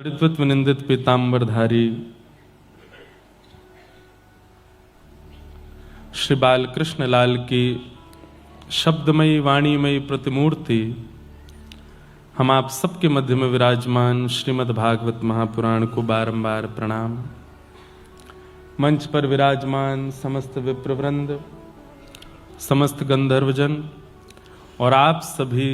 पढ़ित्व निंदित पीताम्बरधारी श्री बालकृष्ण लाल की शब्दमयी वाणीमयी प्रतिमूर्ति हम आप सबके मध्य में विराजमान श्रीमद् भागवत महापुराण को बारंबार प्रणाम। मंच पर विराजमान समस्त विप्रवृंद, समस्त गंधर्वजन और आप सभी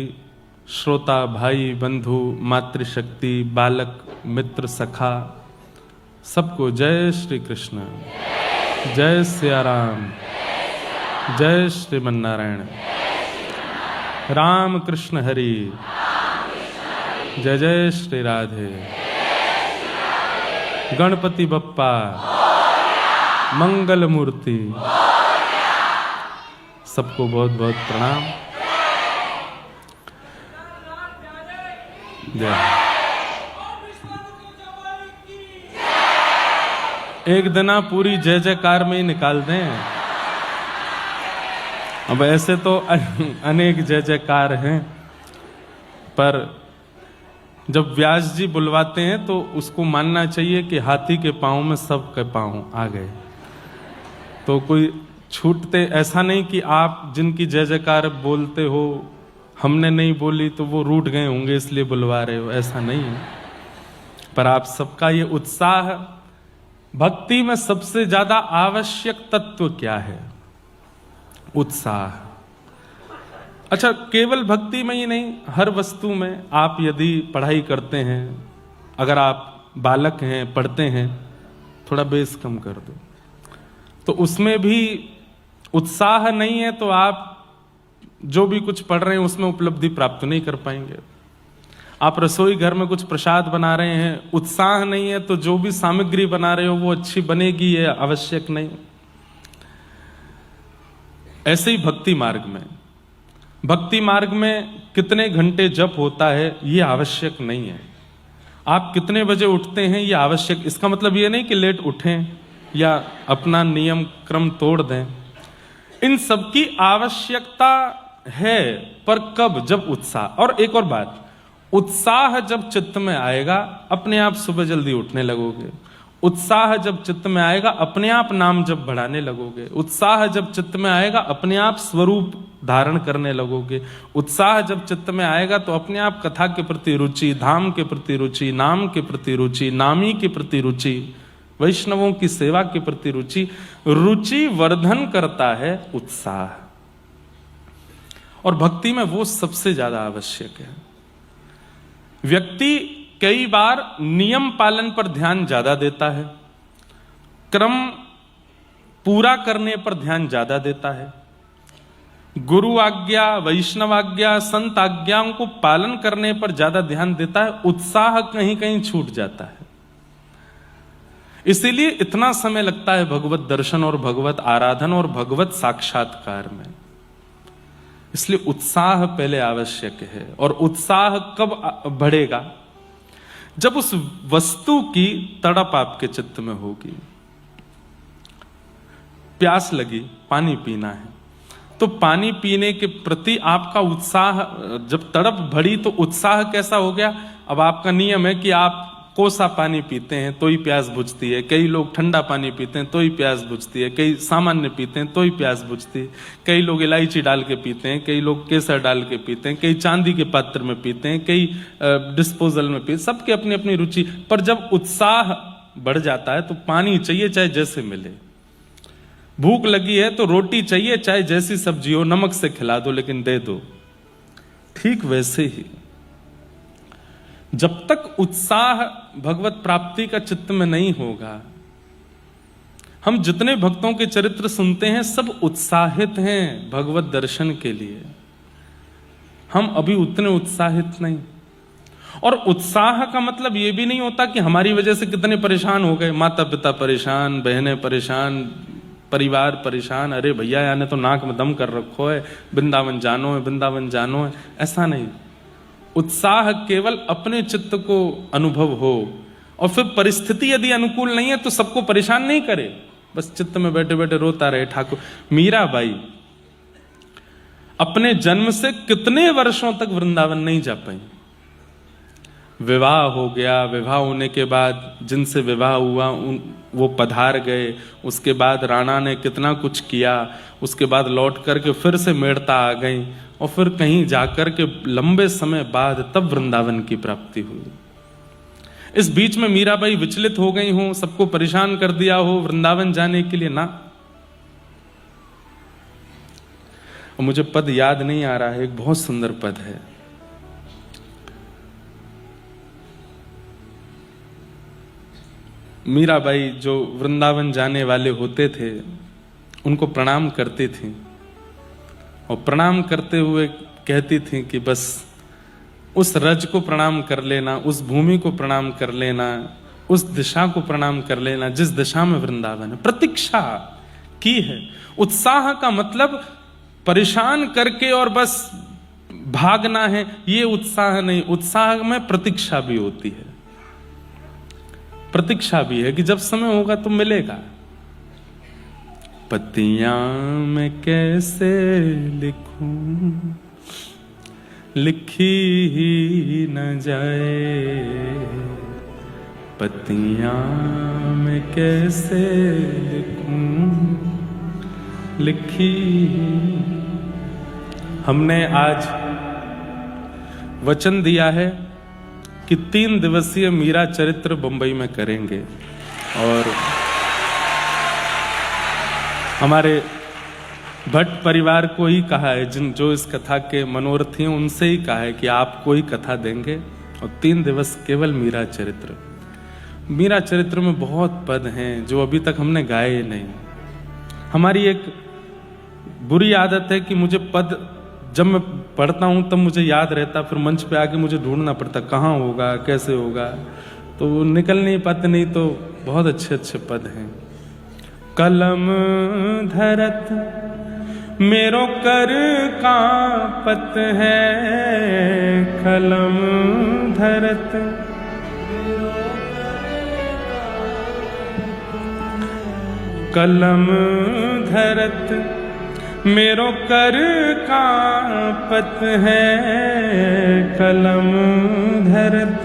श्रोता भाई बंधु मातृशक्ति बालक मित्र सखा सबको जय श्री कृष्ण, जय सिया राम, जय श्रीमन्नारायण, राम कृष्ण हरि, जय जय श्री राधे, गणपति बप्पा मंगल मूर्ति। सबको बहुत बहुत प्रणाम। एक दिना पूरी जय जयकार में ही निकाल दें। अब ऐसे तो अनेक जय जयकार हैं, पर जब व्यास जी बुलवाते हैं तो उसको मानना चाहिए कि हाथी के पांव में सबके पांव आ गए, तो कोई छूटते ऐसा नहीं कि आप जिनकी जय जयकार बोलते हो हमने नहीं बोली तो वो रूठ गए होंगे इसलिए बुलवा रहे हो, ऐसा नहीं है। पर आप सबका ये उत्साह, भक्ति में सबसे ज्यादा आवश्यक तत्व क्या है? उत्साह। अच्छा, केवल भक्ति में ही नहीं, हर वस्तु में। आप यदि पढ़ाई करते हैं, अगर आप बालक हैं पढ़ते हैं, थोड़ा बेस कम कर दो, तो उसमें भी उत्साह नहीं है तो आप जो भी कुछ पढ़ रहे हैं उसमें उपलब्धि प्राप्त नहीं कर पाएंगे। आप रसोई घर में कुछ प्रसाद बना रहे हैं, उत्साह नहीं है तो जो भी सामग्री बना रहे हो वो अच्छी बनेगी ये आवश्यक नहीं। ऐसे ही भक्ति मार्ग में कितने घंटे जप होता है ये आवश्यक नहीं है। आप कितने बजे उठते हैं ये आवश्यक। इसका मतलब ये नहीं कि लेट उठें या अपना नियम क्रम तोड़ दें, इन सबकी आवश्यकता है, पर कब? जब उत्साह। और एक और बात, उत्साह जब चित्त में आएगा अपने आप सुबह जल्दी उठने लगोगे। उत्साह जब चित्त में आएगा अपने आप नाम जब बढ़ाने लगोगे। उत्साह जब चित्त में आएगा अपने आप स्वरूप धारण करने लगोगे। उत्साह जब चित्त में आएगा तो अपने आप कथा के प्रति रुचि, धाम के प्रति रुचि, नाम के प्रति रुचि, नामी के प्रति रुचि, वैष्णवों की सेवा के प्रति रुचि, रुचि वर्धन करता है उत्साह। और भक्ति में वो सबसे ज्यादा आवश्यक है। व्यक्ति कई बार नियम पालन पर ध्यान ज्यादा देता है, क्रम पूरा करने पर ध्यान ज्यादा देता है, गुरु आज्ञा, वैष्णव आज्ञा, संत आज्ञाओं को पालन करने पर ज्यादा ध्यान देता है, उत्साह कहीं कहीं छूट जाता है। इसीलिए इतना समय लगता है भगवत दर्शन और भगवत आराधन और भगवत साक्षात्कार में। इसलिए उत्साह पहले आवश्यक है। और उत्साह कब बढ़ेगा? जब उस वस्तु की तड़प आपके चित्त में होगी। प्यास लगी, पानी पीना है, तो पानी पीने के प्रति आपका उत्साह, जब तड़प बढ़ी तो उत्साह कैसा हो गया? अब आपका नियम है कि आप कोसा पानी पीते हैं तो ही प्यास बुझती है, कई लोग ठंडा पानी पीते हैं तो ही प्यास बुझती है, कई सामान्य पीते हैं तो ही प्यास बुझती है, कई लोग इलायची डाल के पीते हैं, कई लोग केसर डाल के पीते हैं, कई चांदी के पात्र में पीते हैं, कई डिस्पोजल में पीते, सबके अपनी अपनी रुचि। पर जब उत्साह बढ़ जाता है तो पानी चाहिए चाहे जैसे मिले। भूख लगी है तो रोटी चाहिए चाहे जैसी सब्जी हो, नमक से खिला दो लेकिन दे दो। ठीक वैसे ही जब तक उत्साह भगवत प्राप्ति का चित्त में नहीं होगा, हम जितने भक्तों के चरित्र सुनते हैं सब उत्साहित हैं भगवत दर्शन के लिए, हम अभी उतने उत्साहित नहीं। और उत्साह का मतलब यह भी नहीं होता कि हमारी वजह से कितने परेशान हो गए, माता पिता परेशान, बहनें परेशान, परिवार परेशान, अरे भैया याने तो नाक में दम कर रखो है, वृंदावन जानो है, वृंदावन जानो है, ऐसा नहीं। उत्साह केवल अपने चित्त को अनुभव हो, और फिर परिस्थिति यदि अनुकूल नहीं है तो सबको परेशान नहीं करे, बस चित्त में बैठे बैठे रोता रहे। ठाकुर मीराबाई अपने जन्म से कितने वर्षों तक वृंदावन नहीं जा पाई, विवाह हो गया, विवाह होने के बाद जिनसे विवाह हुआ वो पधार गए, उसके बाद राणा ने कितना कुछ किया, उसके बाद लौट करके फिर से मेड़ता आ गई और फिर कहीं जाकर के लंबे समय बाद तब वृंदावन की प्राप्ति हुई। इस बीच में मीराबाई विचलित हो गई हो, सबको परेशान कर दिया हो वृंदावन जाने के लिए ना। और मुझे पद याद नहीं आ रहा है, एक बहुत सुंदर पद है। मीराबाई जो वृंदावन जाने वाले होते थे उनको प्रणाम करती थी और प्रणाम करते हुए कहती थी कि बस उस रज को प्रणाम कर लेना, उस भूमि को प्रणाम कर लेना, उस दिशा को प्रणाम कर लेना जिस दिशा में वृंदावन है। प्रतीक्षा की है। उत्साह का मतलब परेशान करके और बस भागना है, ये उत्साह नहीं। उत्साह में प्रतीक्षा भी होती है, प्रतीक्षा भी है कि जब समय होगा तो मिलेगा। पत्तियां मैं कैसे लिखूं, लिखी ही न जाए, पत्तियां मैं कैसे लिखूं, लिखी। हमने आज वचन दिया है कि 3 दिवसीय मीरा चरित्र बंबई में करेंगे और हमारे भट्ट परिवार को ही कहा है, जो इस कथा के मनोरथी हैं उनसे ही कहा है कि आपको ही कथा देंगे और 3 दिवस केवल मीरा चरित्र। मीरा चरित्र में बहुत पद हैं जो अभी तक हमने गाए नहीं। हमारी एक बुरी आदत है कि मुझे पद जब मैं पढ़ता हूं तब मुझे याद रहता, फिर मंच पे आके मुझे ढूंढना पड़ता कहाँ होगा, कैसे होगा, तो निकल नहीं पाते। नहीं तो बहुत अच्छे अच्छे पद हैं। कलम धरत मेरो कर कांपत है, कलम धरत कलम धरत मेरो कर कांपत है, कलम धरत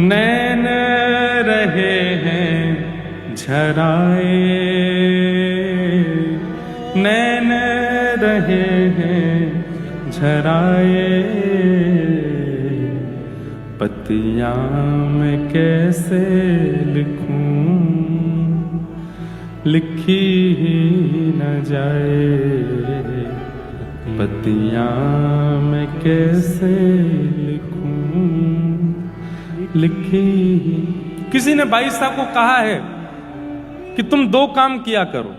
नैन रहे हैं झराए, नैन रहे हैं झराए, पत्तियां मैं कैसे लिखूं, लिखी ही न जाए, पत्तियां मैं कैसे लिखूं, लिखी। किसी ने बाई साहब को कहा है कि तुम 2 काम किया करो।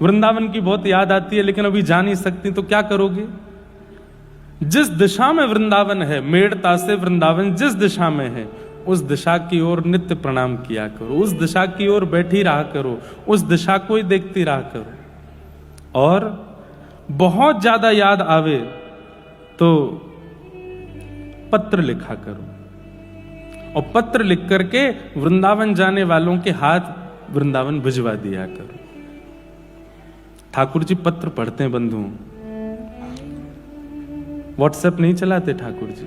वृंदावन की बहुत याद आती है लेकिन अभी जा नहीं सकती, तो क्या करोगे? जिस दिशा में वृंदावन है, मेड़ता से वृंदावन जिस दिशा में है, उस दिशा की ओर नित्य प्रणाम किया करो, उस दिशा की ओर बैठी रहा करो, उस दिशा को ही देखती रहा करो। और बहुत ज्यादा याद आवे तो पत्र लिखा करो और पत्र लिख करके वृंदावन जाने वालों के हाथ वृंदावन भिजवा दिया करो। ठाकुर जी पत्र पढ़ते हैं बंधुओं, व्हाट्सएप नहीं चलाते ठाकुर जी,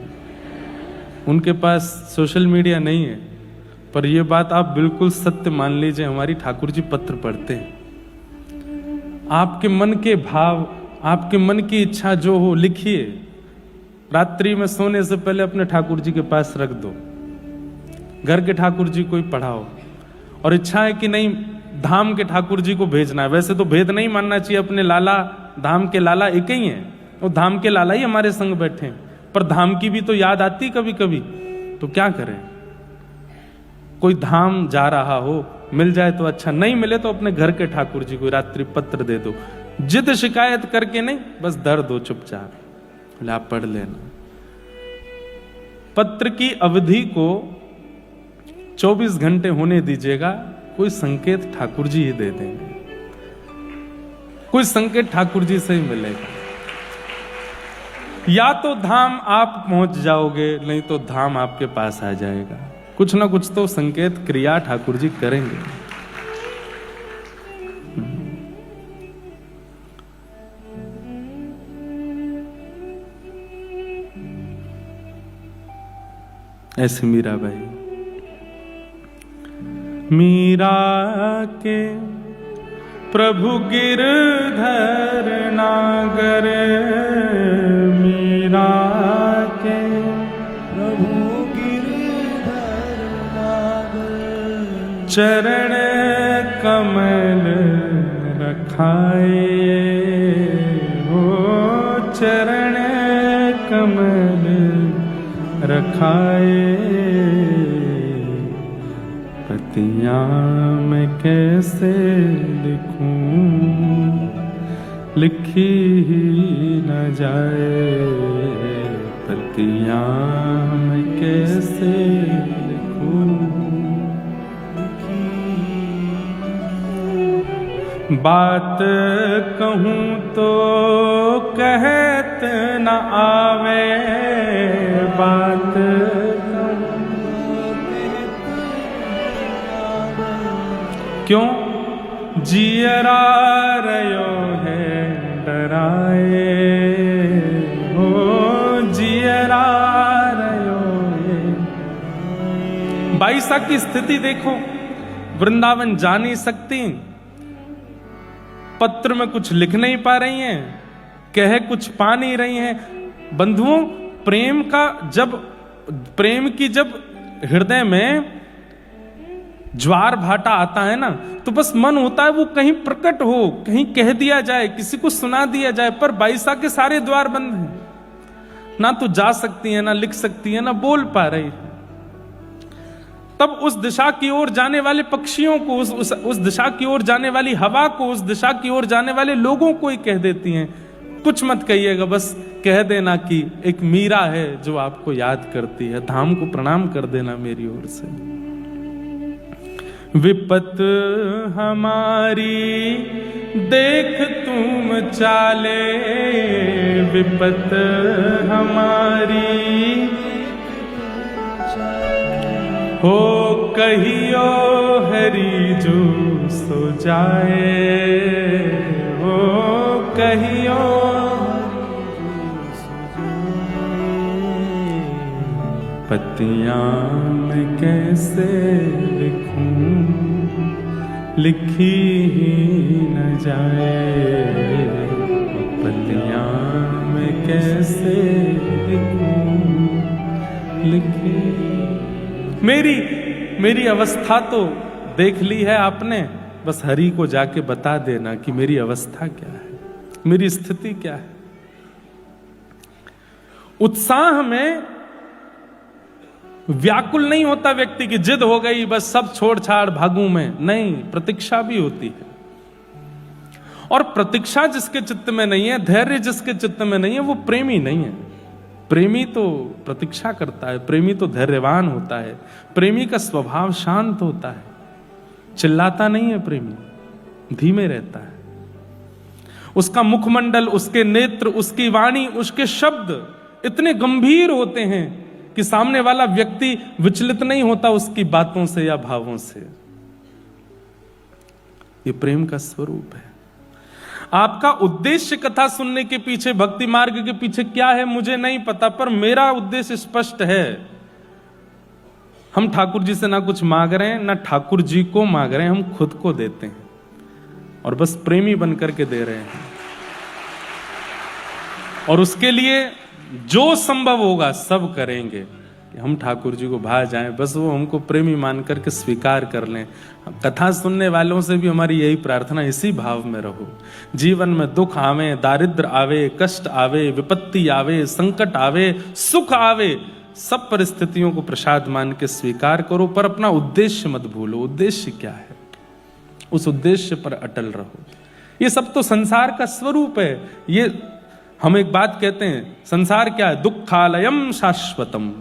उनके पास सोशल मीडिया नहीं है, पर यह बात आप बिल्कुल सत्य मान लीजिए, हमारी ठाकुर जी पत्र पढ़ते हैं। आपके मन के भाव, आपके मन की इच्छा जो हो लिखिए, रात्रि में सोने से पहले अपने ठाकुर जी के पास रख दो, घर के ठाकुर जी को ही पढ़ाओ। और इच्छा है कि नहीं धाम के ठाकुर जी को भेजना है, वैसे तो भेद नहीं मानना चाहिए, अपने लाला धाम के लाला एक ही हैं, वो धाम के लाला ही हमारे संग बैठे हैं, पर धाम की भी तो याद आती कभी कभी, तो क्या करें? कोई धाम जा रहा हो, मिल जाए तो अच्छा, नहीं मिले तो अपने घर के ठाकुर जी को रात्रि पत्र दे दो, जिद शिकायत करके नहीं, बस धर दो चुपचाप, बोले आप पढ़ लेना। पत्र की अवधि को 24 घंटे होने दीजिएगा, कोई संकेत ठाकुर जी ही दे देंगे, कोई संकेत ठाकुर जी से ही मिलेगा। या तो धाम आप पहुंच जाओगे, नहीं तो धाम आपके पास आ जाएगा। कुछ ना कुछ तो संकेत क्रिया ठाकुर जी करेंगे। ऐसे मीराबाई। मीरा के प्रभु गिरधर नागर, मीरा के प्रभु गिरधर नागर, चरण कमल रखाए हो, चरण कमल रखाए। पतियाँ मैं कैसे लिखूं, लिखी ही न जाए। पतियाँ मैं कैसे लिखूं, बात कहूँ तो कहत न आवे, बात क्यों जियरा रयो है डराए, हो जियरा रयो है। बाईसा की स्थिति देखो, वृंदावन जा नहीं सकती, पत्र में कुछ लिख नहीं पा रही हैं, कह कुछ पा नहीं रही हैं। बंधुओं, प्रेम की जब हृदय में ज्वार भाटा आता है ना, तो बस मन होता है वो कहीं प्रकट हो, कहीं कह दिया जाए, किसी को सुना दिया जाए। पर बाईसा के सारे द्वार बंद हैं, ना तो जा सकती है, ना लिख सकती है, ना बोल पा रही है। तब उस दिशा की ओर जाने वाले पक्षियों को, उस दिशा की ओर जाने वाली हवा को, उस दिशा की ओर जाने वाले लोगों को ही कह देती हैं, कुछ मत कहिएगा, बस कह देना कि एक मीरा है जो आपको याद करती है, धाम को प्रणाम कर देना मेरी ओर से। विपत हमारी देख तुम चाले, विपत हमारी हो कहियो हरि जो सो जाए, हो कहियो पतियाँ मैं कैसे लिखूं, लिखी ही न जाए। पतियाँ मैं कैसे लिखूं, लिखी। मेरी अवस्था तो देख ली है आपने, बस हरि को जाके बता देना कि मेरी अवस्था क्या है, मेरी स्थिति क्या है। उत्साह में व्याकुल नहीं होता व्यक्ति की, जिद हो गई बस सब छोड़ छाड़ भागूं मैं, नहीं, प्रतीक्षा भी होती है। और प्रतीक्षा जिसके चित्त में नहीं है, धैर्य जिसके चित्त में नहीं है, वो प्रेमी नहीं है। प्रेमी तो प्रतीक्षा करता है, प्रेमी तो धैर्यवान होता है, प्रेमी का स्वभाव शांत होता है, चिल्लाता नहीं है प्रेमी, धीमे रहता है। उसका मुखमंडल, उसके नेत्र, उसकी वाणी, उसके शब्द इतने गंभीर होते हैं कि सामने वाला व्यक्ति विचलित नहीं होता उसकी बातों से या भावों से। ये प्रेम का स्वरूप है। आपका उद्देश्य कथा सुनने के पीछे, भक्ति मार्ग के पीछे क्या है मुझे नहीं पता, पर मेरा उद्देश्य स्पष्ट है। हम ठाकुर जी से ना कुछ मांग रहे हैं, ना ठाकुर जी को मांग रहे हैं, हम खुद को देते हैं और बस प्रेमी बनकर के दे रहे हैं। और उसके लिए जो संभव होगा सब करेंगे कि हम ठाकुर जी को भा जाएं, बस वो हमको प्रेमी मान करके स्वीकार कर लें। कथा सुनने वालों से भी हमारी यही प्रार्थना, इसी भाव में रहो। जीवन में दुख आवे, दारिद्र आवे, कष्ट आवे, विपत्ति आवे, संकट आवे, सुख आवे, सब परिस्थितियों को प्रसाद मान के स्वीकार करो, पर अपना उद्देश्य मत भूलो। उद्देश्य क्या है, उस उद्देश्य पर अटल रहो। ये सब तो संसार का स्वरूप है। ये हम एक बात कहते हैं, संसार क्या है? दुखालयम शाश्वतम।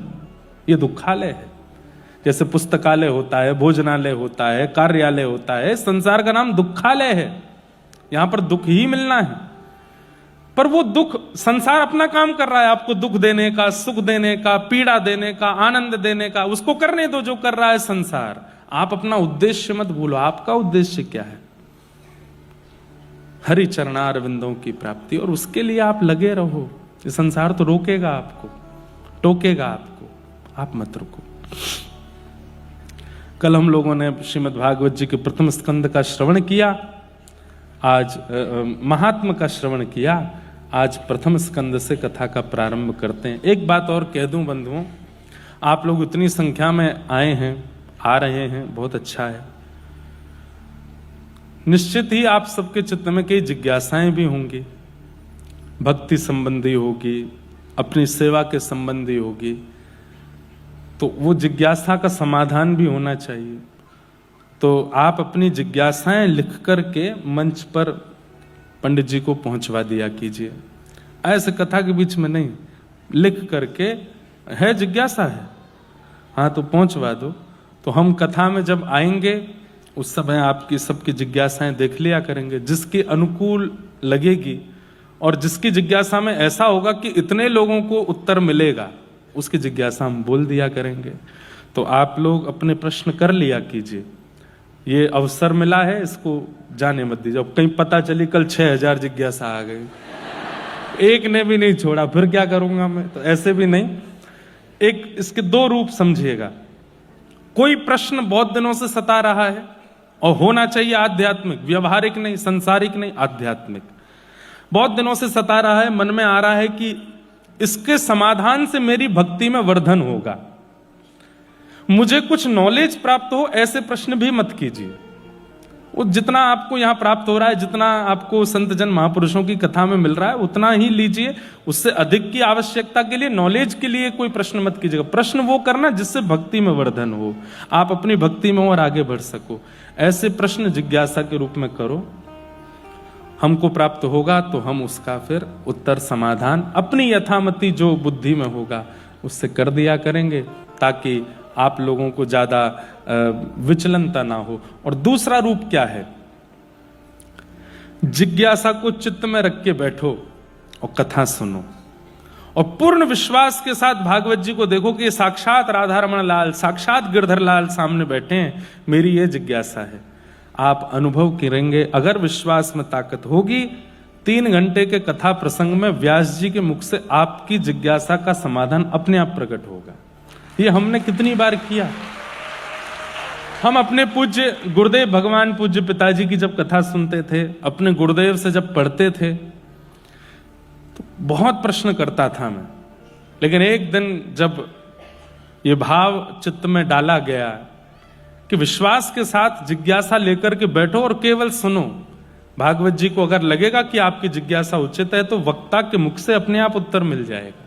ये दुखालय है। जैसे पुस्तकालय होता है, भोजनालय होता है, कार्यालय होता है, संसार का नाम दुखालय है। यहां पर दुख ही मिलना है। पर वो दुख, संसार अपना काम कर रहा है, आपको दुख देने का, सुख देने का, पीड़ा देने का, आनंद देने का, उसको करने दो जो कर रहा है संसार। आप अपना उद्देश्य मत भूलो। आपका उद्देश्य क्या है? हरि चरणार विंदों की प्राप्ति, और उसके लिए आप लगे रहो। ये संसार तो रोकेगा आपको, टोकेगा आपको, आप मत रुको। कल हम लोगों ने श्रीमद् भागवत जी के प्रथम स्कंद का श्रवण किया, आज महात्म का श्रवण किया, आज प्रथम स्कंद से कथा का प्रारंभ करते हैं। एक बात और कह दूं बंधुओं, आप लोग इतनी संख्या में आए हैं, आ रहे हैं, बहुत अच्छा है। निश्चित ही आप सबके चित्त में कई जिज्ञासाएं भी होंगी, भक्ति संबंधी होगी, अपनी सेवा के संबंधी होगी, तो वो जिज्ञासा का समाधान भी होना चाहिए। तो आप अपनी जिज्ञासाएं लिख करके मंच पर पंडित जी को पहुंचवा दिया कीजिए। ऐसे कथा के बीच में नहीं, लिख करके है जिज्ञासा है, हाँ तो पहुंचवा दो। तो हम कथा में जब आएंगे उस समय आपकी सबकी जिज्ञासाएं देख लिया करेंगे, जिसकी अनुकूल लगेगी और जिसकी जिज्ञासा में ऐसा होगा कि इतने लोगों को उत्तर मिलेगा, उसकी जिज्ञासा हम बोल दिया करेंगे। तो आप लोग अपने प्रश्न कर लिया कीजिए, ये अवसर मिला है, इसको जाने मत दीजिए। कहीं पता चली कल 6000 जिज्ञासा आ गई, एक ने भी नहीं छोड़ा, फिर क्या करूंगा मैं? तो ऐसे भी नहीं। एक इसके दो रूप समझिएगा। कोई प्रश्न बहुत दिनों से सता रहा है और होना चाहिए आध्यात्मिक, व्यवहारिक नहीं, संसारिक नहीं, आध्यात्मिक। बहुत दिनों से सता रहा है, मन में आ रहा है कि इसके समाधान से मेरी भक्ति में वर्धन होगा, मुझे कुछ नॉलेज प्राप्त हो, ऐसे प्रश्न भी मत कीजिए। वो जितना आपको यहां प्राप्त हो रहा है, जितना आपको संत जन महापुरुषों की कथा में मिल रहा है, उतना ही लीजिए। उससे अधिक की आवश्यकता के लिए, नॉलेज के लिए कोई प्रश्न मत कीजिएगा। प्रश्न वो करना जिससे भक्ति में वर्धन हो, आप अपनी भक्ति में और आगे बढ़ सको। ऐसे प्रश्न जिज्ञासा के रूप में करो, हमको प्राप्त होगा तो हम उसका फिर उत्तर समाधान अपनी यथामति जो बुद्धि में होगा उससे कर दिया करेंगे, ताकि आप लोगों को ज्यादा विचलनता ना हो। और दूसरा रूप क्या है, जिज्ञासा को चित्त में रख के बैठो और कथा सुनो, और पूर्ण विश्वास के साथ भागवत जी को देखो कि साक्षात राधा रमण लाल, साक्षात गिरधर लाल सामने बैठे हैं, मेरी ये जिज्ञासा है। आप अनुभव करेंगे, अगर विश्वास में ताकत होगी, 3 घंटे के कथा प्रसंग में व्यास जी के मुख से आपकी जिज्ञासा का समाधान अपने आप प्रकट होगा। ये हमने कितनी बार किया। हम अपने पूज्य गुरुदेव भगवान पूज्य पिताजी की जब कथा सुनते थे, अपने गुरुदेव से जब पढ़ते थे, तो बहुत प्रश्न करता था मैं। लेकिन एक दिन जब ये भाव चित्त में डाला गया कि विश्वास के साथ जिज्ञासा लेकर के बैठो और केवल सुनो, भागवत जी को अगर लगेगा कि आपकी जिज्ञासा उचित है तो वक्ता के मुख से अपने आप उत्तर मिल जाएगा।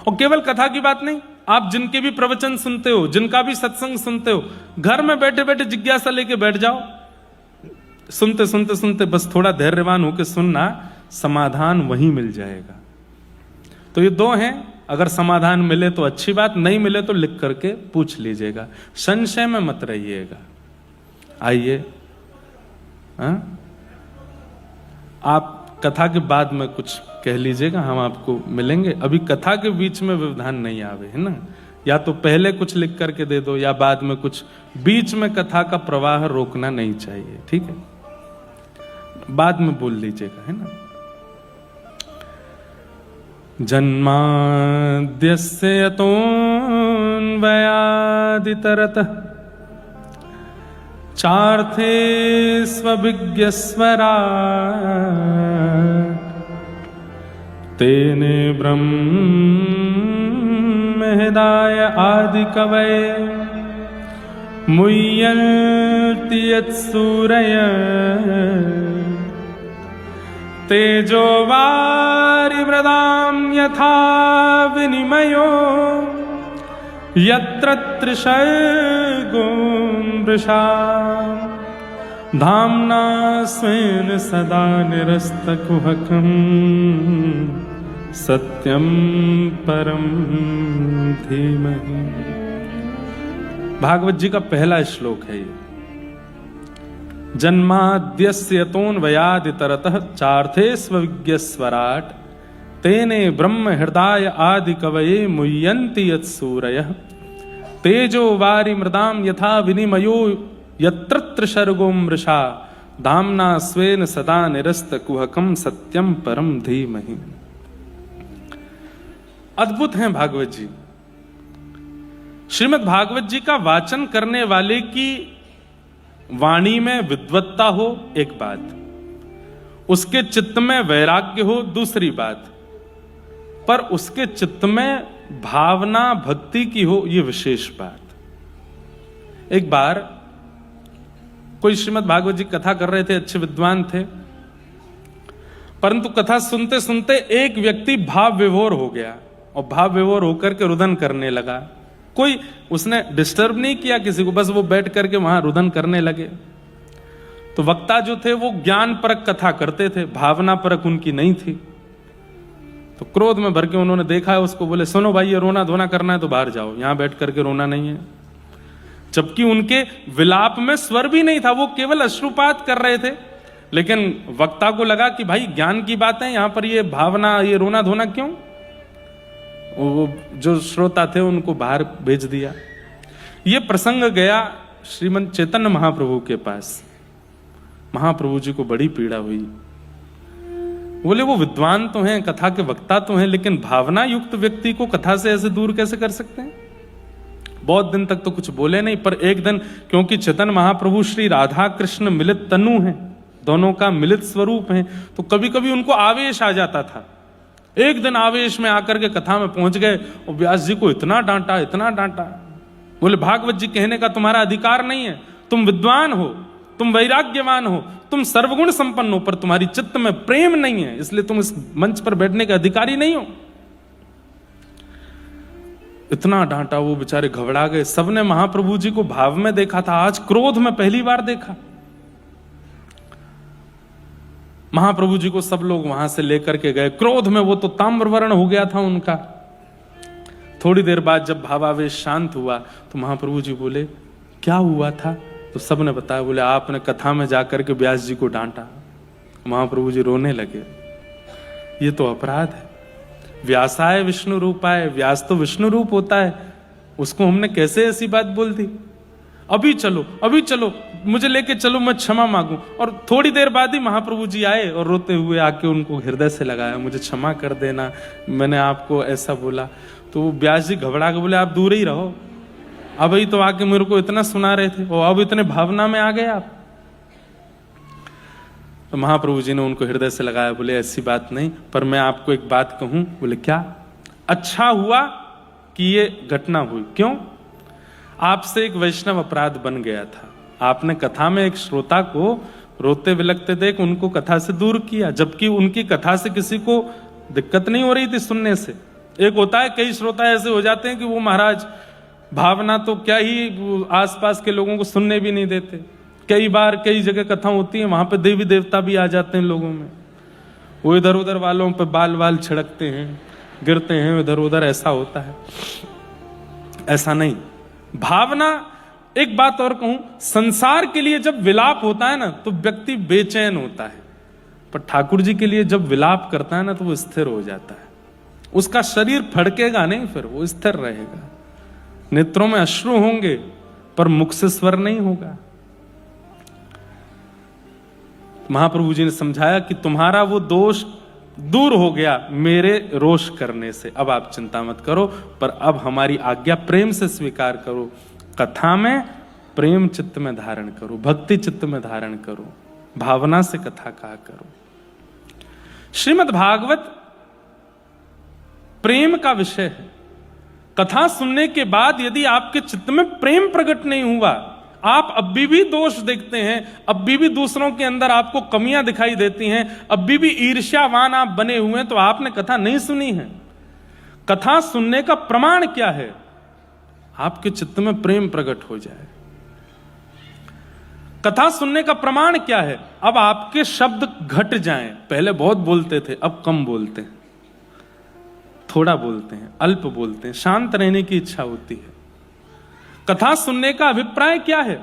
और केवल कथा की बात नहीं, आप जिनके भी प्रवचन सुनते हो, जिनका भी सत्संग सुनते हो, घर में बैठे बैठे जिज्ञासा लेके बैठ जाओ, सुनते सुनते सुनते बस थोड़ा धैर्यवान होकर सुनना, समाधान वहीं मिल जाएगा। तो ये दो हैं, अगर समाधान मिले तो अच्छी बात, नहीं मिले तो लिख करके पूछ लीजिएगा, संशय में मत रहिएगा। आइए, आप कथा के बाद में कुछ कह लीजिएगा, हम आपको मिलेंगे। अभी कथा के बीच में व्यवधान नहीं आवे, है ना। या तो पहले कुछ लिख करके दे दो या बाद में कुछ, बीच में कथा का प्रवाह रोकना नहीं चाहिए, ठीक है। बाद में बोल लीजिएगा, है ना। जन्माद्यस्य यतोऽन्वयादितरतः चार्थे स्वविज्ञस्वराट् तेने ब्रह्महृदाय आदिकवये मुह्यन्ति यत्सूरयः तेजो वारिमृदां यथा विनिमयो यत्र त्रिसर्गो मृषा धाम्ना स्वेन सदा निरस्तकुहकं सत्यं परं धीमहि। भागवत जी का पहला श्लोक है ये। जन्माद्यस्य यतोऽन्वयादितरतः चार्थे स्वविज्ञस्वराट् तेने ब्रह्म हृदय आदि कवये मुह्यन्ति यत्सूरयः तेजो वारि मृदां यथा विनिमयो यत्र त्रिसर्गो मृषा धाम्ना स्वेन सदा निरस्तकुहकं सत्यं परं धीमहि। अद्भुत हैं भागवत जी। श्रीमद् भागवत जी का वाचन करने वाले की वाणी में विद्वत्ता हो एक बात, उसके चित्त में वैराग्य हो दूसरी बात, पर उसके चित्त में भावना भक्ति की हो ये विशेष बात। एक बार कोई श्रीमद् भागवत जी कथा कर रहे थे, अच्छे विद्वान थे, परंतु कथा सुनते सुनते एक व्यक्ति भाव विभोर हो गया और भाव विभोर होकर के रुदन करने लगा। कोई उसने डिस्टर्ब नहीं किया किसी को, बस वो बैठ करके वहां रुदन करने लगे। तो वक्ता जो थे वो ज्ञान परक कथा करते थे, भावना परक उनकी नहीं थी। तो क्रोध में भर के उन्होंने देखा है उसको, बोले सुनो भाई ये रोना धोना करना है तो बाहर जाओ, यहां बैठ करके रोना नहीं है। जबकि उनके विलाप में स्वर भी नहीं था, वो केवल अश्रुपात कर रहे थे। लेकिन वक्ता को लगा कि भाई ज्ञान की बात है, यहां पर ये भावना ये रोना धोना क्यों। वो जो श्रोता थे उनको बाहर भेज दिया। ये प्रसंग गया श्रीमंत चैतन्य महाप्रभु के पास। महाप्रभु जी को बड़ी पीड़ा हुई। बोले वो विद्वान तो हैं, कथा के वक्ता तो हैं, लेकिन भावना युक्त व्यक्ति को कथा से ऐसे दूर कैसे कर सकते हैं। बहुत दिन तक तो कुछ बोले नहीं, पर एक दिन क्योंकि चैतन्य महाप्रभु श्री राधा कृष्ण मिलित तनु हैं, दोनों का मिलित स्वरूप है, तो कभी कभी उनको आवेश आ जाता था। एक दिन आवेश में आकर के कथा में पहुंच गए और व्यास जी को इतना डांटा इतना डांटा। बोले भागवत जी कहने का तुम्हारा अधिकार नहीं है, तुम विद्वान हो, तुम वैराग्यवान हो, तुम सर्वगुण संपन्न हो, पर तुम्हारी चित्त में प्रेम नहीं है, इसलिए तुम इस मंच पर बैठने के अधिकारी नहीं हो। इतना डांटा, वो बेचारे घबरा गए। सबने महाप्रभु जी को भाव में देखा था, आज क्रोध में पहली बार देखा। महाप्रभु जी को सब लोग वहां से लेकर के गए। क्रोध में वो तो ताम्रवर्ण हो गया था उनका। थोड़ी देर बाद जब भावावेश शांत हुआ तो महाप्रभु जी बोले क्या हुआ था। तो सबने बताया। बोले आपने कथा में जाकर के व्यास जी को डांटा। महाप्रभु जी रोने लगे। ये तो अपराध है। व्यासाय विष्णु रूपाय, व्यास तो विष्णु रूप होता है, उसको हमने कैसे ऐसी बात बोल दी। अभी चलो मुझे लेके चलो, मैं क्षमा मांगू। और थोड़ी देर बाद ही महाप्रभु जी आए और रोते हुए आके उनको हृदय से लगाया, मुझे क्षमा कर देना, मैंने आपको ऐसा बोला। तो व्यास जी घबरा के बोले आप दूर ही रहो, अभी तो आके मेरे को इतना सुना रहे थे और अब इतने भावना में आ गए आप। तो महाप्रभु जी ने उनको हृदय से लगाया, बोले ऐसी बात नहीं, पर मैं आपको एक बात कहूं। बोले क्या। अच्छा हुआ कि ये घटना हुई। क्यों। आपसे एक वैष्णव अपराध बन गया था। आपने कथा में एक श्रोता को रोते विलखते देख उनको कथा से दूर किया, जबकि उनकी कथा से किसी को दिक्कत नहीं हो रही थी सुनने से। एक होता है कई श्रोता ऐसे हो जाते हैं कि वो महाराज भावना तो क्या ही आसपास के लोगों को सुनने भी नहीं देते। कई बार कई जगह कथा होती है, वहां पे देवी देवता भी आ जाते हैं लोगों में, वो इधर उधर वालों पे बाल छिड़कते हैं, गिरते हैं इधर उधर, ऐसा होता है। ऐसा नहीं। भावना, एक बात और कहूं, संसार के लिए जब विलाप होता है ना तो व्यक्ति बेचैन होता है, पर ठाकुर जी के लिए जब विलाप करता है ना तो वो स्थिर हो जाता है। उसका शरीर फड़केगा नहीं, फिर वो स्थिर रहेगा। नेत्रों में अश्रु होंगे पर मुख से स्वर नहीं होगा। महाप्रभु जी ने समझाया कि तुम्हारा वो दोष दूर हो गया मेरे रोष करने से, अब आप चिंता मत करो, पर अब हमारी आज्ञा प्रेम से स्वीकार करो। कथा में प्रेम चित्त में धारण करो, भक्ति चित्त में धारण करो, भावना से कथा कहा करो। श्रीमद् भागवत प्रेम का विषय है। कथा सुनने के बाद यदि आपके चित्त में प्रेम प्रकट नहीं हुआ, आप अब भी दोष देखते हैं, अब भी दूसरों के अंदर आपको कमियां दिखाई देती हैं, अब भी ईर्ष्यावान आप बने हुए हैं, तो आपने कथा नहीं सुनी है। कथा सुनने का प्रमाण क्या है। आपके चित्त में प्रेम प्रकट हो जाए। कथा सुनने का प्रमाण क्या है। अब आपके शब्द घट जाएं। पहले बहुत बोलते थे, अब कम बोलते हैं, थोड़ा बोलते हैं, अल्प बोलते हैं, शांत रहने की इच्छा होती है। कथा सुनने का अभिप्राय क्या है।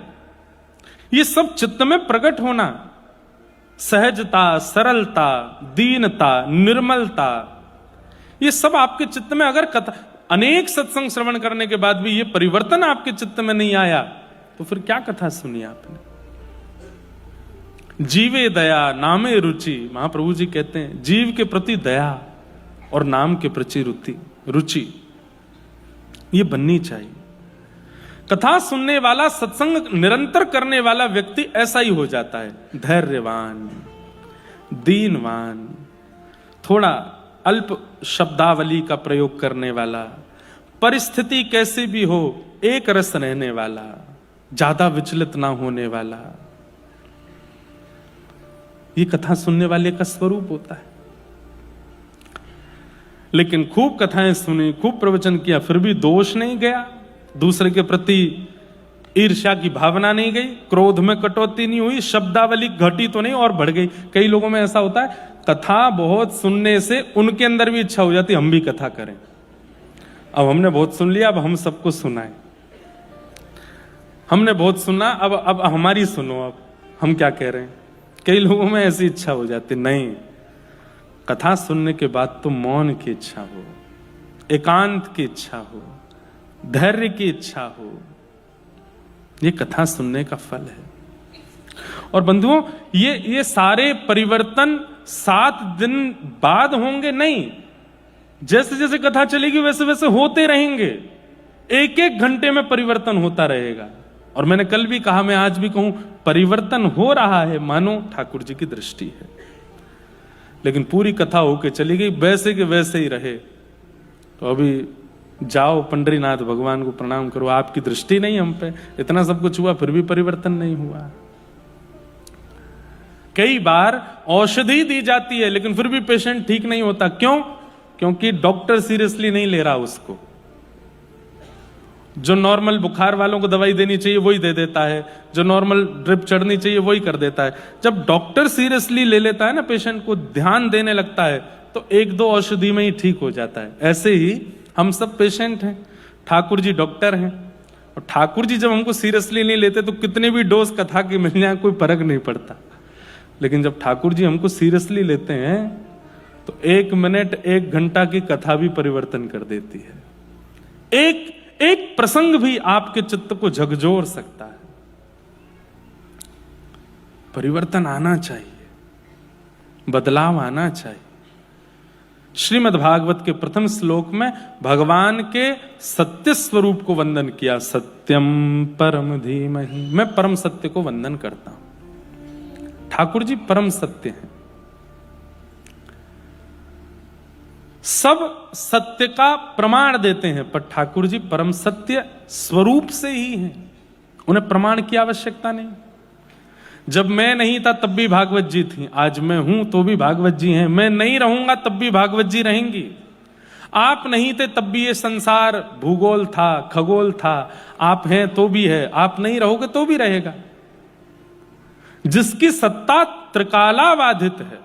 ये सब चित्त में प्रकट होना, सहजता, सरलता, दीनता, निर्मलता, ये सब आपके चित्त में, अगर कथा अनेक सत्संग श्रवण करने के बाद भी ये परिवर्तन आपके चित्त में नहीं आया तो फिर क्या कथा सुनी आपने। जीवे दया नामे रुचि, महाप्रभु जी कहते हैं जीव के प्रति दया और नाम के प्रति रुचि ये बननी चाहिए। कथा सुनने वाला, सत्संग निरंतर करने वाला व्यक्ति ऐसा ही हो जाता है, धैर्यवान, दीनवान, थोड़ा अल्प शब्दावली का प्रयोग करने वाला, परिस्थिति कैसी भी हो एक रस रहने वाला, ज्यादा विचलित ना होने वाला। ये कथा सुनने वाले का स्वरूप होता है। लेकिन खूब कथाएं सुनी, खूब प्रवचन किया, फिर भी दोष नहीं गया, दूसरे के प्रति ईर्ष्या की भावना नहीं गई, क्रोध में कटौती नहीं हुई, शब्दावली घटी तो नहीं और बढ़ गई। कई लोगों में ऐसा होता है, कथा बहुत सुनने से उनके अंदर भी इच्छा हो जाती है हम भी कथा करें। अब हमने बहुत सुन लिया, अब हम सबको सुनाएं। हमने बहुत सुना, अब हमारी सुनो, अब हम क्या कह रहे हैं। कई लोगों में ऐसी इच्छा हो जाती, नहीं, कथा सुनने के बाद तो मौन की इच्छा हो, एकांत की इच्छा हो, धैर्य की इच्छा हो। ये कथा सुनने का फल है। और बंधुओं, ये सारे परिवर्तन 7 दिन बाद होंगे नहीं, जैसे जैसे कथा चलेगी वैसे वैसे होते रहेंगे। 1-1 घंटे में परिवर्तन होता रहेगा। और मैंने कल भी कहा, मैं आज भी कहूं, परिवर्तन हो रहा है, मानो ठाकुर जी की दृष्टि है। लेकिन पूरी कथा होके चली गई, वैसे के वैसे ही रहे, तो अभी जाओ पंडरीनाथ भगवान को प्रणाम करो, आपकी दृष्टि नहीं हम पे। इतना सब कुछ हुआ फिर भी परिवर्तन नहीं हुआ। कई बार औषधि दी जाती है लेकिन फिर भी पेशेंट ठीक नहीं होता। क्यों? क्योंकि डॉक्टर सीरियसली नहीं ले रहा उसको। जो नॉर्मल बुखार वालों को दवाई देनी चाहिए वही दे देता है, जो नॉर्मल ड्रिप चढ़नी चाहिए वही कर देता है। जब डॉक्टर सीरियसली ले लेता है ना, पेशेंट को ध्यान देने लगता है, तो 1-2 औषधि में ही ठीक हो जाता है। ऐसे ही हम सब पेशेंट हैं, ठाकुर जी डॉक्टर हैं। और ठाकुर जी जब हमको सीरियसली नहीं लेते तो कितने भी डोज कथा की मिल जाए कोई फर्क नहीं पड़ता। लेकिन जब ठाकुर जी हमको सीरियसली लेते हैं तो 1 मिनट 1 घंटा की कथा भी परिवर्तन कर देती है। एक प्रसंग भी आपके चित्त को झकझोर सकता है। परिवर्तन आना चाहिए, बदलाव आना चाहिए। श्रीमद् भागवत के प्रथम श्लोक में भगवान के सत्य स्वरूप को वंदन किया, सत्यम परम धीमहि। मैं परम सत्य को वंदन करता हूं। ठाकुर जी परम सत्य हैं। सब सत्य का प्रमाण देते हैं, पर ठाकुर जी परम सत्य स्वरूप से ही हैं। उन्हें प्रमाण की आवश्यकता नहीं। जब मैं नहीं था तब भी भागवत जी थी, आज मैं हूं तो भी भागवत जी हैं, मैं नहीं रहूंगा तब भी भागवत जी रहेंगी। आप नहीं थे तब भी ये संसार भूगोल था, खगोल था, आप हैं तो भी है, आप नहीं रहोगे तो भी रहेगा। जिसकी सत्ता त्रिकालाबाधित है,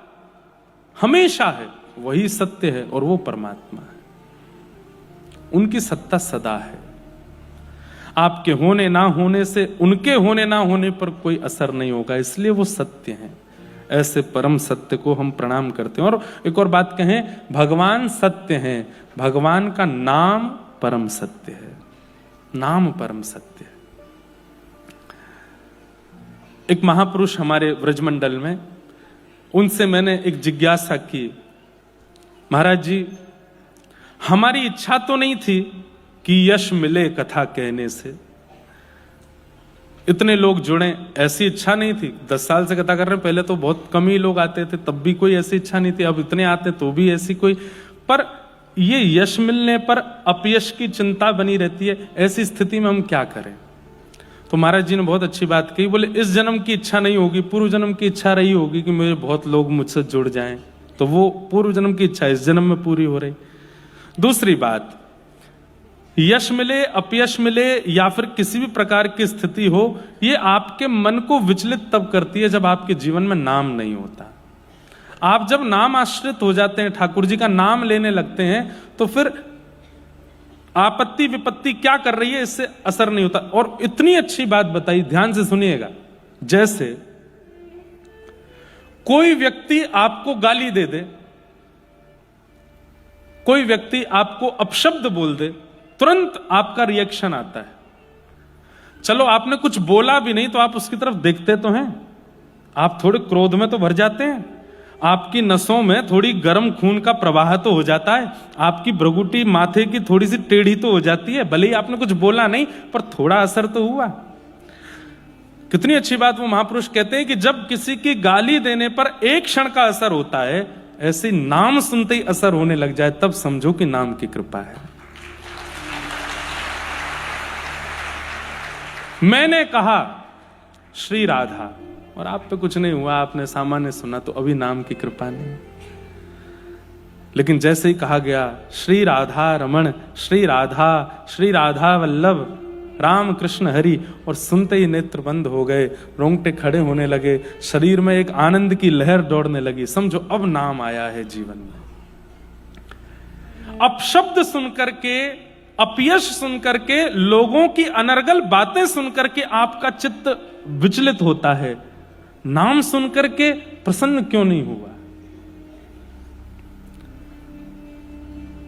हमेशा है, वही सत्य है और वो परमात्मा है। उनकी सत्ता सदा है। आपके होने ना होने से, उनके होने ना होने पर कोई असर नहीं होगा, इसलिए वो सत्य हैं। ऐसे परम सत्य को हम प्रणाम करते हैं। और एक और बात कहें, भगवान सत्य हैं, भगवान का नाम परम सत्य है। नाम परम सत्य है। एक महापुरुष हमारे व्रजमंडल में, उनसे मैंने एक जिज्ञासा की, महाराज जी, हमारी इच्छा तो नहीं थी कि यश मिले कथा कहने से, इतने लोग जुड़े, ऐसी इच्छा नहीं थी। 10 साल से कथा कर रहे हैं, पहले तो बहुत कम ही लोग आते थे, तब भी कोई ऐसी इच्छा नहीं थी। अब इतने आते तो भी ऐसी कोई, पर ये यश मिलने पर अपयश की चिंता बनी रहती है। ऐसी स्थिति में हम क्या करें? तो महाराज जी ने बहुत अच्छी बात कही, बोले इस जन्म की इच्छा नहीं होगी, पूर्व जन्म की इच्छा रही होगी कि मेरे बहुत लोग मुझसे जुड़ जाएं, तो वो पूर्व जन्म की इच्छा इस जन्म में पूरी हो रही। दूसरी बात, यश मिले, अपयश मिले या फिर किसी भी प्रकार की स्थिति हो, ये आपके मन को विचलित तब करती है जब आपके जीवन में नाम नहीं होता। आप जब नाम आश्रित हो जाते हैं, ठाकुर जी का नाम लेने लगते हैं, तो फिर आपत्ति विपत्ति क्या कर रही है इससे असर नहीं होता। और इतनी अच्छी बात बताई, ध्यान से सुनिएगा, जैसे कोई व्यक्ति आपको गाली दे दे, कोई व्यक्ति आपको अपशब्द बोल दे, तुरंत आपका रिएक्शन आता है। चलो आपने कुछ बोला भी नहीं तो आप उसकी तरफ देखते तो हैं, आप थोड़े क्रोध में तो भर जाते हैं। आपकी नसों में थोड़ी गर्म खून का प्रवाह तो हो जाता है, आपकी भ्रुकुटी माथे की थोड़ी सी टेढ़ी तो हो जाती है, भले ही आपने कुछ बोला नहीं पर थोड़ा असर तो हुआ। कितनी अच्छी बात वो महापुरुष कहते हैं कि जब किसी की गाली देने पर एक क्षण का असर होता है, ऐसे नाम सुनते ही असर होने लग जाए, तब समझो कि नाम की कृपा है। मैंने कहा श्री राधा और आप पे कुछ नहीं हुआ, आपने सामान्य सुना, तो अभी नाम की कृपा नहीं। लेकिन जैसे ही कहा गया श्री राधा रमण, श्री राधा वल्लभ, राम कृष्ण हरि, और सुनते ही नेत्र बंद हो गए, रोंगटे खड़े होने लगे, शरीर में एक आनंद की लहर दौड़ने लगी। समझो अब नाम आया है जीवन में। अपशब्द सुनकर के, अपयश सुनकर के, लोगों की अनर्गल बातें सुनकर के आपका चित्त विचलित होता है, नाम सुनकर के प्रसन्न क्यों नहीं हुआ?